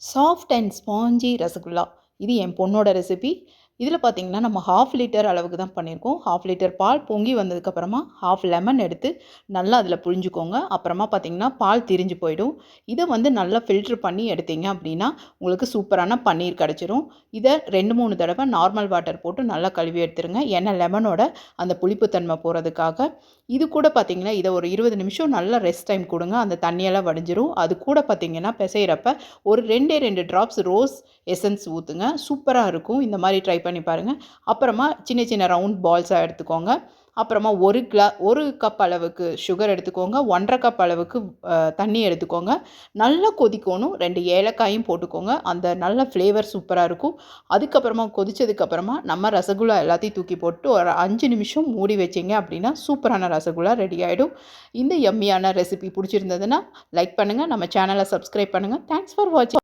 Soft and spongy rasgulla. இது என் பொண்ணோட recipe. இதில பார்த்தீங்கன்னா, நம்ம 1/2 லிட்டர் அளவுக்கு தான் பண்ணியிருக்கோம். 1/2 லிட்டர் பால் பொங்கி வந்ததுக்கப்புறமா 1/2 லெமன் எடுத்து நல்லா அதில புழிஞ்சுக்கோங்க. அப்புறமா பார்த்தீங்கன்னா, பால் திரிஞ்சு போயிடும். இத வந்து நல்லா ஃபில்டர் பண்ணி எடுத்தீங்க அப்படின்னா, உங்களுக்கு சூப்பரான பன்னீர் கிடைச்சிரும். இத 2, 3 தடவ நார்மல் வாட்டர் போட்டு நல்லா கழுவி எடுத்துருங்க. ஏன்னா லெமனோட அந்த புளிப்புத்தன்மை போறதுக்காக. இது கூட பார்த்தீங்கன்னா, இத ஒரு 20 நிமிஷம் நல்லா ரெஸ்ட் டைம் குடுங்க. அந்த தண்ணியெல்லாம் வடிஞ்சிரும். அது கூட பார்த்தீங்கன்னா, பெசையிறப்ப ஒரு 2 ட்ராப்ஸ் ரோஸ் எசன்ஸ் ஊற்றுங்க. சூப்பராக இருக்கும். இந்த மாதிரி ட்ரை பண்ணி பாருங்கள். அப்புறமா சின்ன சின்ன ரவுண்ட் பால்ஸாக எடுத்துக்கோங்க. அப்புறமா 1 கப் அளவுக்கு சுகர் எடுத்துக்கோங்க. 1 1/2 கப் அளவுக்கு தண்ணி எடுத்துக்கோங்க. நல்லா கொதிக்கணும். 2 ஏலக்காயும் போட்டுக்கோங்க. அந்த நல்ல ஃப்ளேவர் சூப்பராக இருக்கும். அதுக்கப்புறமா கொதிச்சதுக்கப்புறமா நம்ம ரசகுல்லா எல்லாத்தையும் தூக்கி போட்டு ஒரு 5 நிமிஷம் மூடி வச்சிங்க அப்படின்னா சூப்பரான ரசகுல்லா ரெடி ஆகிடும். இந்த யம்மியான ரெசிபி பிடிச்சிருந்ததுன்னா லைக் பண்ணுங்கள். நம்ம சேனலை சப்ஸ்கிரைப் பண்ணுங்கள். தேங்க்ஸ் ஃபார் வாட்சிங்.